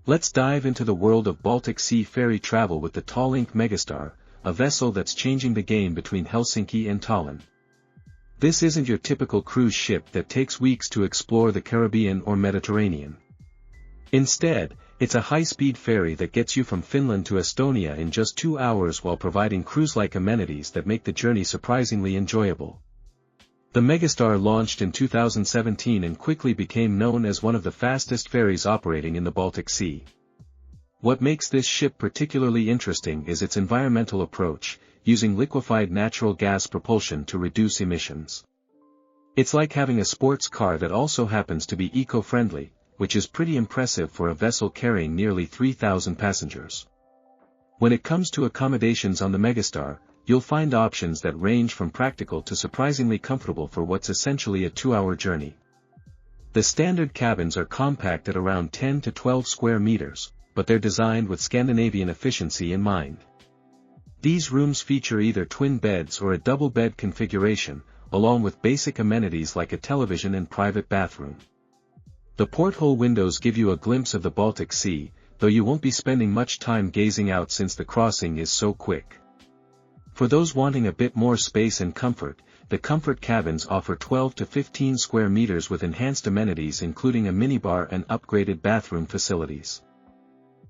Let's dive into the world of Baltic Sea ferry travel with the Tallink Megastar, a vessel that's changing the game between Helsinki and Tallinn. This isn't your typical cruise ship that takes weeks to explore the Caribbean or Mediterranean. Instead, it's a high-speed ferry that gets you from Finland to Estonia in just 2 hours while providing cruise-like amenities that make the journey surprisingly enjoyable. The Megastar launched in 2017 and quickly became known as one of the fastest ferries operating in the Baltic Sea. What makes this ship particularly interesting is its environmental approach, using liquefied natural gas propulsion to reduce emissions. It's like having a sports car that also happens to be eco-friendly, which is pretty impressive for a vessel carrying nearly 3,000 passengers. When it comes to accommodations on the Megastar, you'll find options that range from practical to surprisingly comfortable for what's essentially a 2-hour journey. The standard cabins are compact at around 10 to 12 square meters, but they're designed with Scandinavian efficiency in mind. These rooms feature either twin beds or a double bed configuration, along with basic amenities like a television and private bathroom. The porthole windows give you a glimpse of the Baltic Sea, though you won't be spending much time gazing out since the crossing is so quick. For those wanting a bit more space and comfort, the comfort cabins offer 12 to 15 square meters with enhanced amenities including a minibar and upgraded bathroom facilities.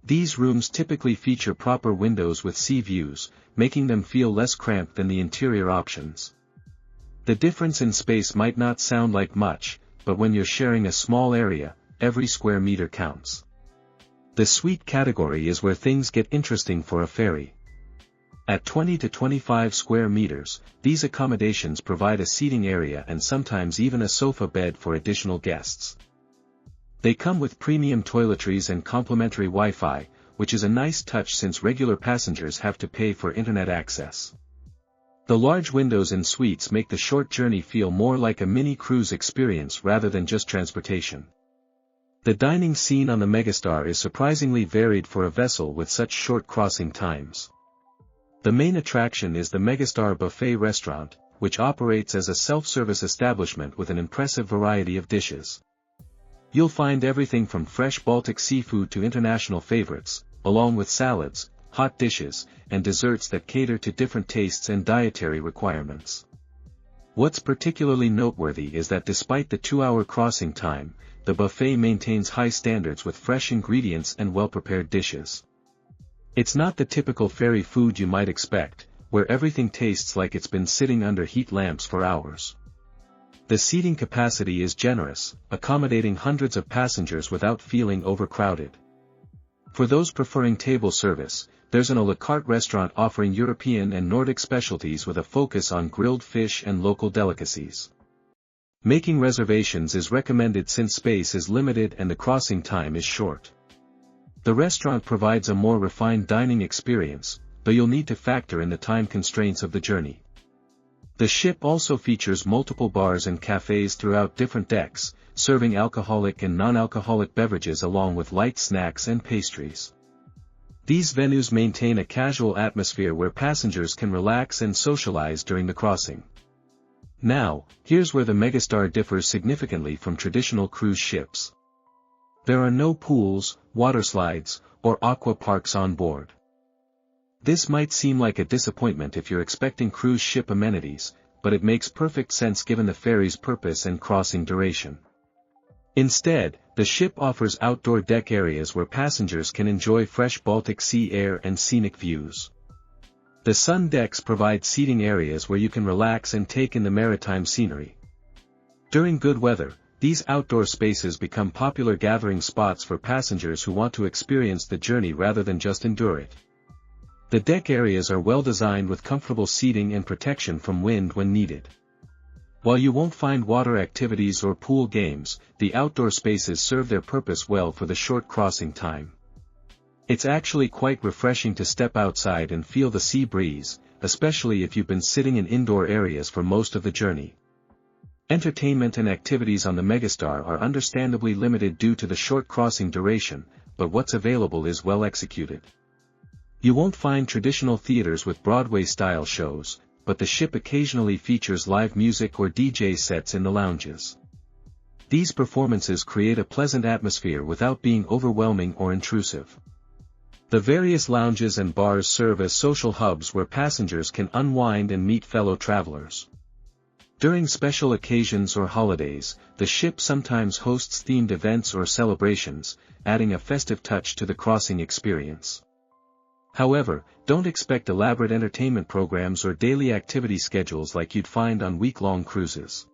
These rooms typically feature proper windows with sea views, making them feel less cramped than the interior options. The difference in space might not sound like much, but when you're sharing a small area, every square meter counts. The suite category is where things get interesting for a ferry. At 20 to 25 square meters, these accommodations provide a seating area and sometimes even a sofa bed for additional guests. They come with premium toiletries and complimentary Wi-Fi, which is a nice touch since regular passengers have to pay for internet access. The large windows in suites make the short journey feel more like a mini cruise experience rather than just transportation. The dining scene on the Megastar is surprisingly varied for a vessel with such short crossing times. The main attraction is the Megastar Buffet restaurant, which operates as a self-service establishment with an impressive variety of dishes. You'll find everything from fresh Baltic seafood to international favorites, along with salads, hot dishes, and desserts that cater to different tastes and dietary requirements. What's particularly noteworthy is that despite the 2-hour crossing time, the buffet maintains high standards with fresh ingredients and well-prepared dishes. It's not the typical ferry food you might expect, where everything tastes like it's been sitting under heat lamps for hours. The seating capacity is generous, accommodating hundreds of passengers without feeling overcrowded. For those preferring table service, there's an à la carte restaurant offering European and Nordic specialties with a focus on grilled fish and local delicacies. Making reservations is recommended since space is limited and the crossing time is short. The restaurant provides a more refined dining experience, though you'll need to factor in the time constraints of the journey. The ship also features multiple bars and cafes throughout different decks, serving alcoholic and non-alcoholic beverages along with light snacks and pastries. These venues maintain a casual atmosphere where passengers can relax and socialize during the crossing. Now, here's where the Megastar differs significantly from traditional cruise ships. There are no pools, water slides, or aqua parks on board. This might seem like a disappointment if you're expecting cruise ship amenities, but it makes perfect sense given the ferry's purpose and crossing duration. Instead, the ship offers outdoor deck areas where passengers can enjoy fresh Baltic Sea air and scenic views. The sun decks provide seating areas where you can relax and take in the maritime scenery. During good weather, these outdoor spaces become popular gathering spots for passengers who want to experience the journey rather than just endure it. The deck areas are well designed with comfortable seating and protection from wind when needed. While you won't find water activities or pool games, the outdoor spaces serve their purpose well for the short crossing time. It's actually quite refreshing to step outside and feel the sea breeze, especially if you've been sitting in indoor areas for most of the journey. Entertainment and activities on the Megastar are understandably limited due to the short crossing duration, but what's available is well executed. You won't find traditional theaters with Broadway-style shows, but the ship occasionally features live music or DJ sets in the lounges. These performances create a pleasant atmosphere without being overwhelming or intrusive. The various lounges and bars serve as social hubs where passengers can unwind and meet fellow travelers. During special occasions or holidays, the ship sometimes hosts themed events or celebrations, adding a festive touch to the crossing experience. However, don't expect elaborate entertainment programs or daily activity schedules like you'd find on week-long cruises.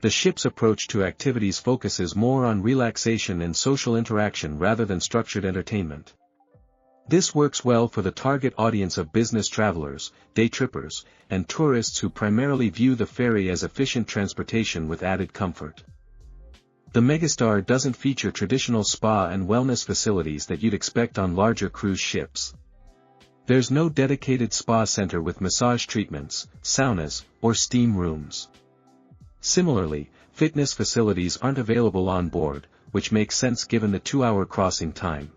The ship's approach to activities focuses more on relaxation and social interaction rather than structured entertainment. This works well for the target audience of business travelers, day trippers, and tourists who primarily view the ferry as efficient transportation with added comfort. The Megastar doesn't feature traditional spa and wellness facilities that you'd expect on larger cruise ships. There's no dedicated spa center with massage treatments, saunas, or steam rooms. Similarly, fitness facilities aren't available on board, which makes sense given the 2-hour crossing time.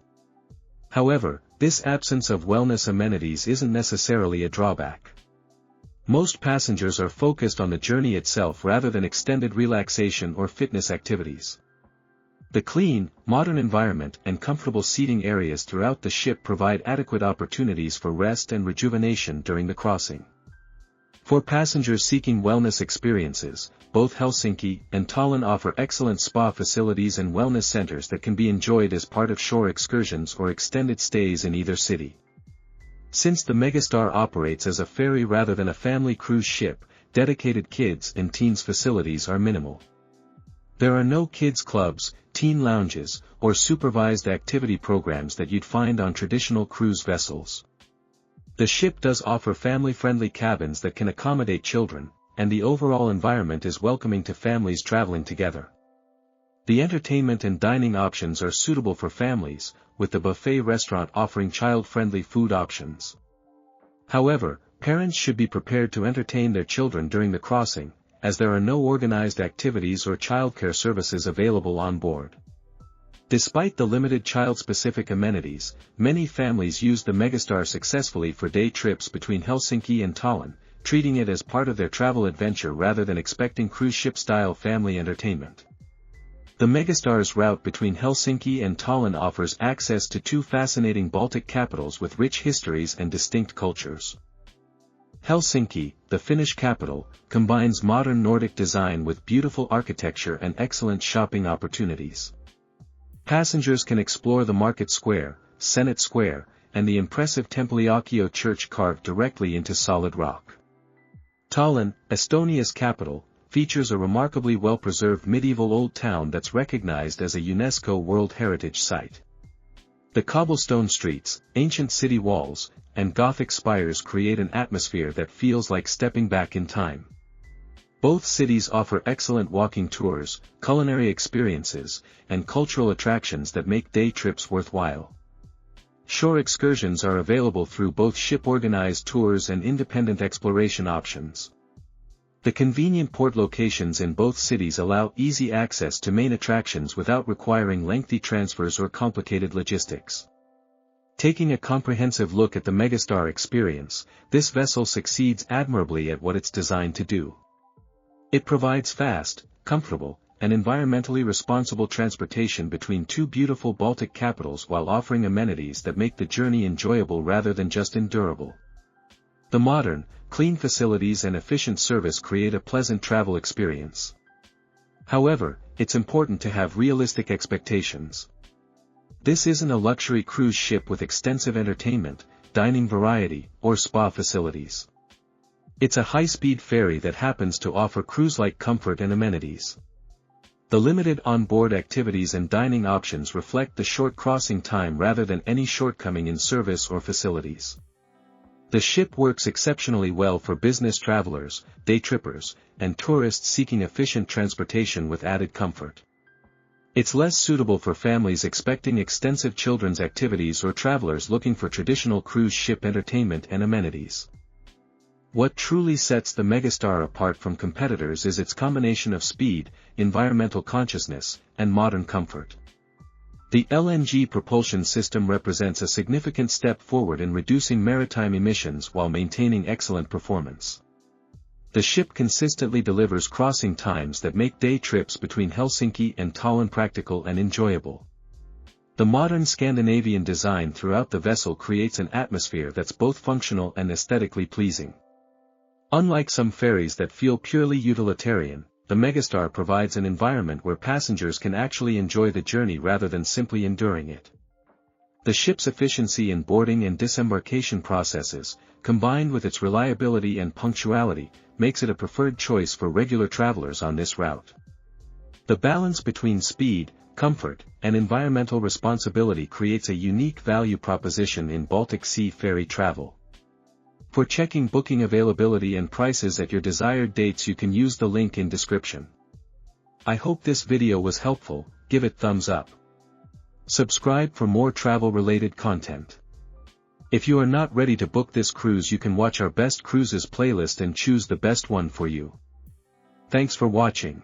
However, this absence of wellness amenities isn't necessarily a drawback. Most passengers are focused on the journey itself rather than extended relaxation or fitness activities. The clean, modern environment and comfortable seating areas throughout the ship provide adequate opportunities for rest and rejuvenation during the crossing. For passengers seeking wellness experiences, both Helsinki and Tallinn offer excellent spa facilities and wellness centers that can be enjoyed as part of shore excursions or extended stays in either city. Since the Megastar operates as a ferry rather than a family cruise ship, dedicated kids and teens facilities are minimal. There are no kids clubs, teen lounges, or supervised activity programs that you'd find on traditional cruise vessels. The ship does offer family-friendly cabins that can accommodate children, and the overall environment is welcoming to families traveling together. The entertainment and dining options are suitable for families, with the buffet restaurant offering child-friendly food options. However, parents should be prepared to entertain their children during the crossing, as there are no organized activities or childcare services available on board. Despite the limited child-specific amenities, many families use the Megastar successfully for day trips between Helsinki and Tallinn, treating it as part of their travel adventure rather than expecting cruise ship-style family entertainment. The Megastar's route between Helsinki and Tallinn offers access to 2 fascinating Baltic capitals with rich histories and distinct cultures. Helsinki, the Finnish capital, combines modern Nordic design with beautiful architecture and excellent shopping opportunities. Passengers can explore the Market Square, Senate Square, and the impressive Templiakio church carved directly into solid rock. Tallinn, Estonia's capital, features a remarkably well-preserved medieval old town that's recognized as a UNESCO World Heritage Site. The cobblestone streets, ancient city walls, and Gothic spires create an atmosphere that feels like stepping back in time. Both cities offer excellent walking tours, culinary experiences, and cultural attractions that make day trips worthwhile. Shore excursions are available through both ship-organized tours and independent exploration options. The convenient port locations in both cities allow easy access to main attractions without requiring lengthy transfers or complicated logistics. Taking a comprehensive look at the Megastar experience, this vessel succeeds admirably at what it's designed to do. It provides fast, comfortable, and environmentally responsible transportation between 2 beautiful Baltic capitals while offering amenities that make the journey enjoyable rather than just endurable. The modern, clean facilities and efficient service create a pleasant travel experience. However, it's important to have realistic expectations. This isn't a luxury cruise ship with extensive entertainment, dining variety, or spa facilities. It's a high-speed ferry that happens to offer cruise-like comfort and amenities. The limited on-board activities and dining options reflect the short crossing time rather than any shortcoming in service or facilities. The ship works exceptionally well for business travelers, day trippers, and tourists seeking efficient transportation with added comfort. It's less suitable for families expecting extensive children's activities or travelers looking for traditional cruise ship entertainment and amenities. What truly sets the Megastar apart from competitors is its combination of speed, environmental consciousness, and modern comfort. The LNG propulsion system represents a significant step forward in reducing maritime emissions while maintaining excellent performance. The ship consistently delivers crossing times that make day trips between Helsinki and Tallinn practical and enjoyable. The modern Scandinavian design throughout the vessel creates an atmosphere that's both functional and aesthetically pleasing. Unlike some ferries that feel purely utilitarian, the Megastar provides an environment where passengers can actually enjoy the journey rather than simply enduring it. The ship's efficiency in boarding and disembarkation processes, combined with its reliability and punctuality, makes it a preferred choice for regular travelers on this route. The balance between speed, comfort, and environmental responsibility creates a unique value proposition in Baltic Sea ferry travel. For checking booking availability and prices at your desired dates, you can use the link in description. I hope this video was helpful. Give it thumbs up. Subscribe for more travel-related content. If you are not ready to book this cruise, you can watch our best cruises playlist and choose the best one for you. Thanks for watching.